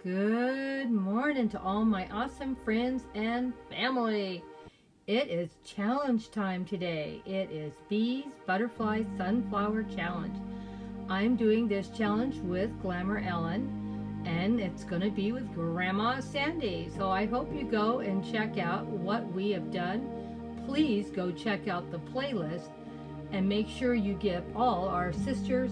Good morning to all my awesome friends and family. It is challenge time today. It is Bees, Butterfly, Sunflower Challenge. I'm doing this challenge with Glamour Ellen, and it's going to be with Grandma Sandy. So I hope you go and check out what we have done. Please go check out the playlist and make sure you give all our sisters,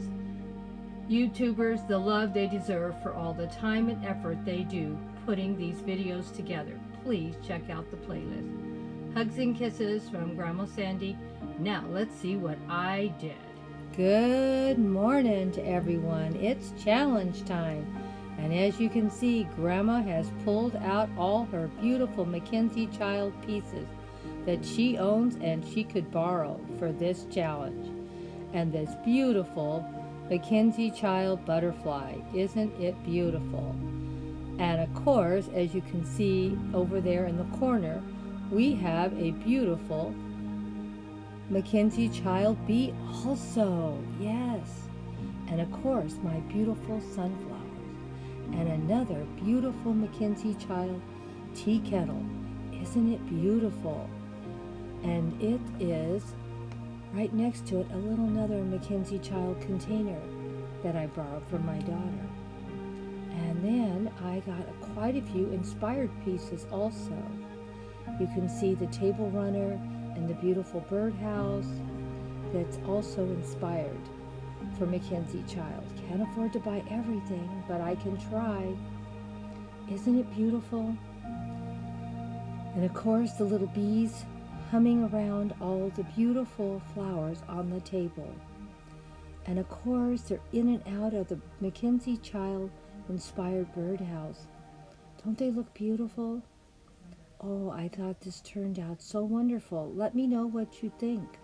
YouTubers, the love they deserve for all the time and effort they do putting these videos together. Please check out the playlist. Hugs and kisses from Grandma Sandy. Now let's see what I did. Good morning to everyone. It's challenge time. And as you can see, Grandma has pulled out all her beautiful Mackenzie Child pieces that she owns and she could borrow for this challenge. And this beautiful Mackenzie Child butterfly. Isn't it beautiful? And of course, as you can see over there in the corner, we have a beautiful Mackenzie Child bee also. Yes. And of course, my beautiful sunflowers. And another beautiful Mackenzie Child tea kettle. Isn't it beautiful? And it is right next to it another Mackenzie Child container that I borrowed from my daughter. And then I got quite a few inspired pieces also. You can see the table runner and the beautiful birdhouse that's also inspired for Mackenzie Child. Can't afford to buy everything, but I can try. Isn't it beautiful? And of course the little bees humming around all the beautiful flowers on the table. And of course, they're in and out of the Mackenzie Child inspired birdhouse. Don't they look beautiful? Oh, I thought this turned out so wonderful. Let me know what you think.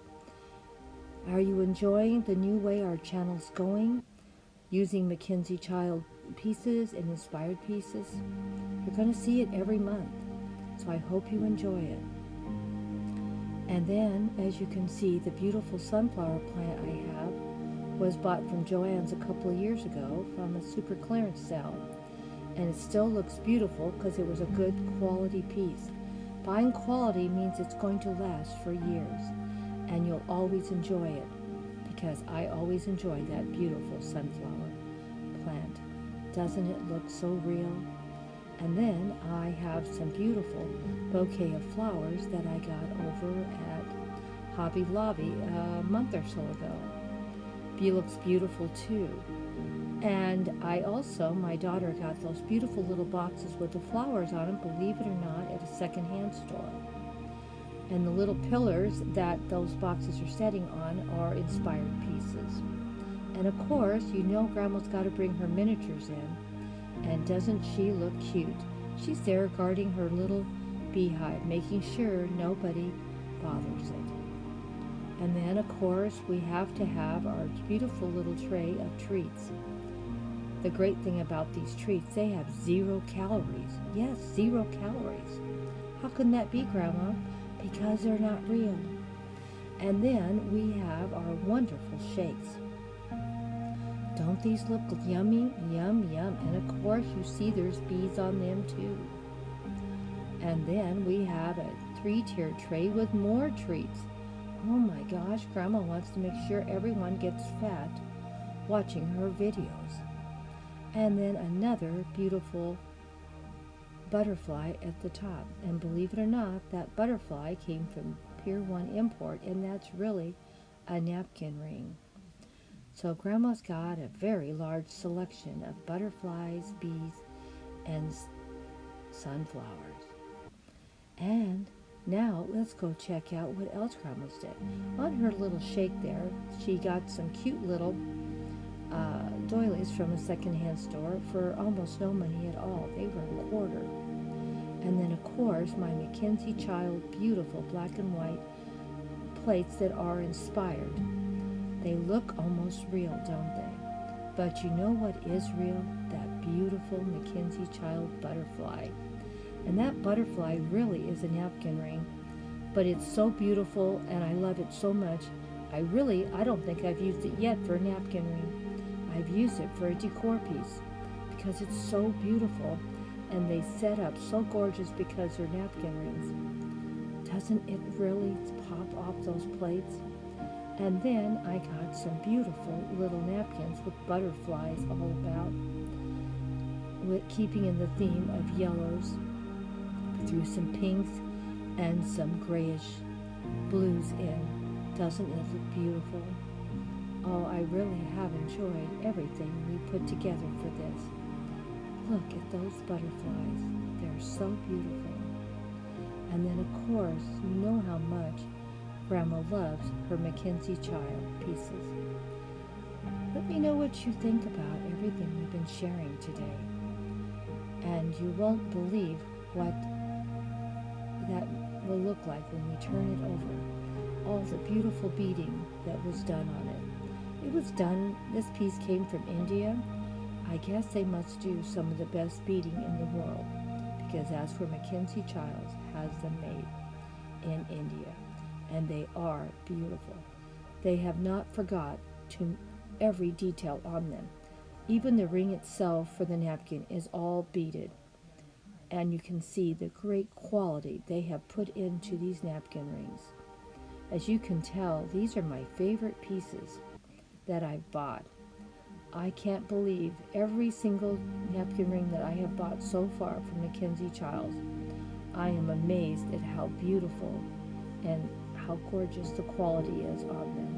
Are you enjoying the new way our channel's going? Using Mackenzie Child pieces and inspired pieces? You're going to see it every month, so I hope you enjoy it. And then, as you can see, the beautiful sunflower plant I have was bought from Joann's a couple of years ago from a super clearance sale. And it still looks beautiful because it was a good quality piece. Buying quality means it's going to last for years. And you'll always enjoy it because I always enjoy that beautiful sunflower plant. Doesn't it look so real? And then I have some beautiful bouquet of flowers that I got over at Hobby Lobby a month or so ago. Bee looks beautiful too. And I also, my daughter got those beautiful little boxes with the flowers on them, believe it or not, at a secondhand store. And the little pillars that those boxes are setting on are inspired pieces. And of course, you know Grandma's got to bring her miniatures in. And doesn't she look cute? She's there guarding her little beehive, making sure nobody bothers it. And then, of course, we have to have our beautiful little tray of treats. The great thing about these treats, they have 0 calories. Yes, 0 calories. How can that be, Grandma? Because they're not real. And then we have our wonderful shakes. Don't these look yummy? Yum, yum. And of course, you see there's bees on them too. And then we have a 3-tier tray with more treats. Oh my gosh, Grandma wants to make sure everyone gets fat watching her videos. And then another beautiful butterfly at the top. And believe it or not, that butterfly came from Pier 1 Import, and that's really a napkin ring. So Grandma's got a very large selection of butterflies, bees, and sunflowers. And now let's go check out what else Grandma's did. On her little shake there, she got some cute little doilies from a secondhand store for almost no money at all. They were a quarter. And then of course my Mackenzie Child beautiful black and white plates that are inspired. They look almost real, don't they? But you know what is real? That beautiful Mackenzie Child butterfly. And that butterfly really is a napkin ring. But it's so beautiful and I love it so much. I don't think I've used it yet for a napkin ring. I've used it for a decor piece because it's so beautiful, and they set up so gorgeous because they're napkin rings. Doesn't it really pop off those plates? And then I got some beautiful little napkins with butterflies all about, with keeping in the theme of yellows, threw some pinks and some grayish blues in. Doesn't it look beautiful? Oh, I really have enjoyed everything we put together for this. Look at those butterflies. They're so beautiful. And then, of course, you know how much Grandma loves her Mackenzie Child pieces. Let me know what you think about everything we've been sharing today. And you won't believe what that will look like when we turn it over. All the beautiful beading that was done on it. It was done, this piece came from India. I guess they must do some of the best beading in the world, because that's where Mackenzie Childs has them made, in India. And they are beautiful. They have not forgot to every detail on them. Even the ring itself for the napkin is all beaded. And you can see the great quality they have put into these napkin rings. As you can tell, these are my favorite pieces that I've bought. I can't believe every single napkin ring that I have bought so far from Mackenzie Childs. I am amazed at how beautiful and how gorgeous the quality is on them.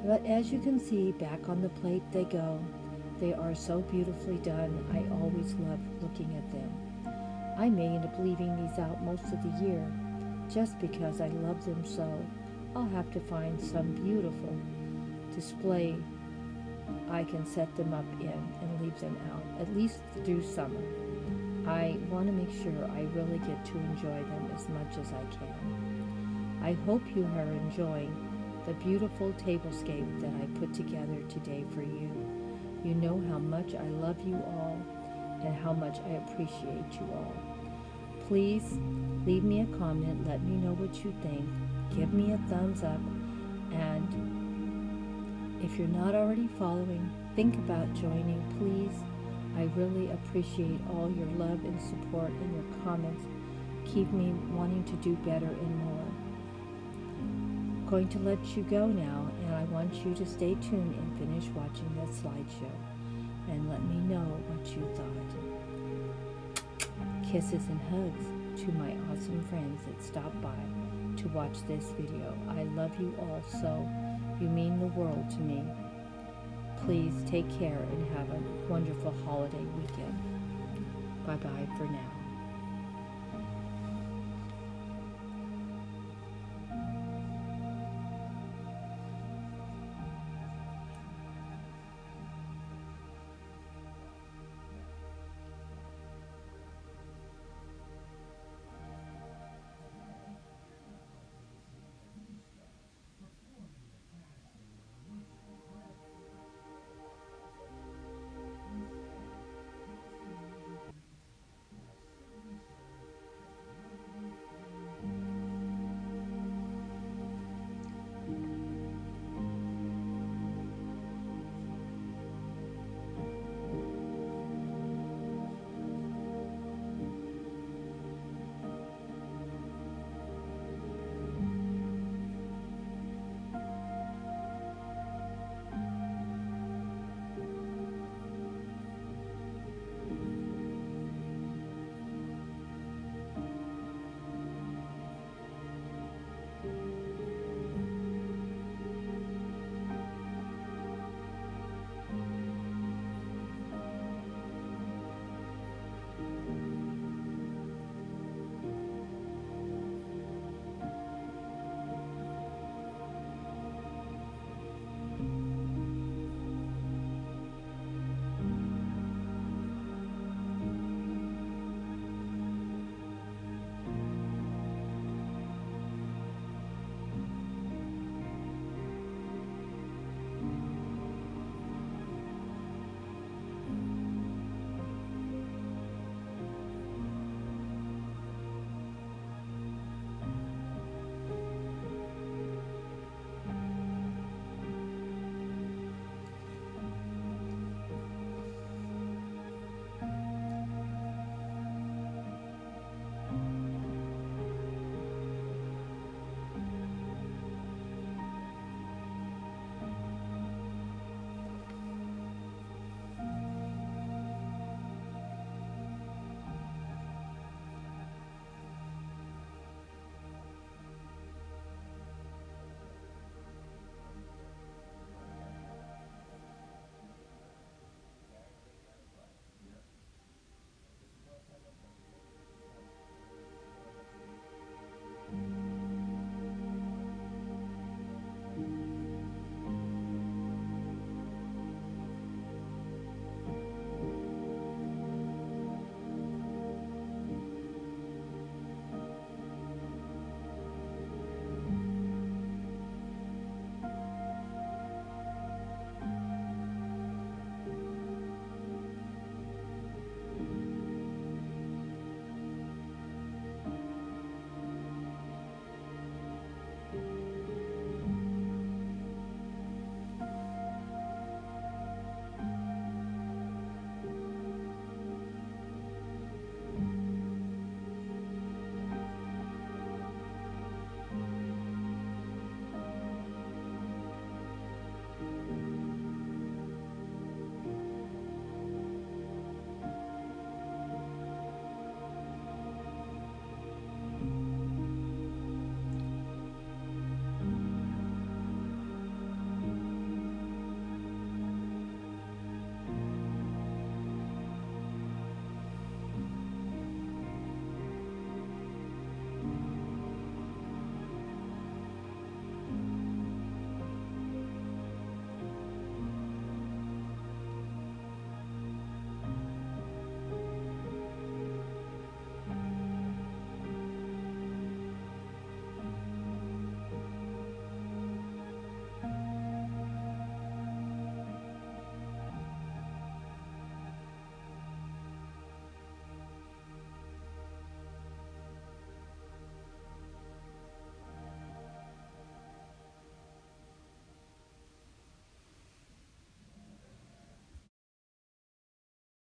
But as you can see, back on the plate they go. They are so beautifully done. I always love looking at them. I may end up leaving these out most of the year just because I love them so. I'll have to find some beautiful display I can set them up in and leave them out, at least through summer. I want to make sure I really get to enjoy them as much as I can. I hope you are enjoying the beautiful tablescape that I put together today for you. You know how much I love you all and how much I appreciate you all. Please leave me a comment, let me know what you think, give me a thumbs up, and if you're not already following, think about joining, please. I really appreciate all your love and support and your comments. Keep me wanting to do better and more. I'm going to let you go now, and I want you to stay tuned and finish watching that slideshow. And let me know what you thought. Kisses and hugs to my awesome friends that stopped by to watch this video. I love you all so. You mean the world to me. Please take care and have a wonderful holiday weekend. Bye-bye for now.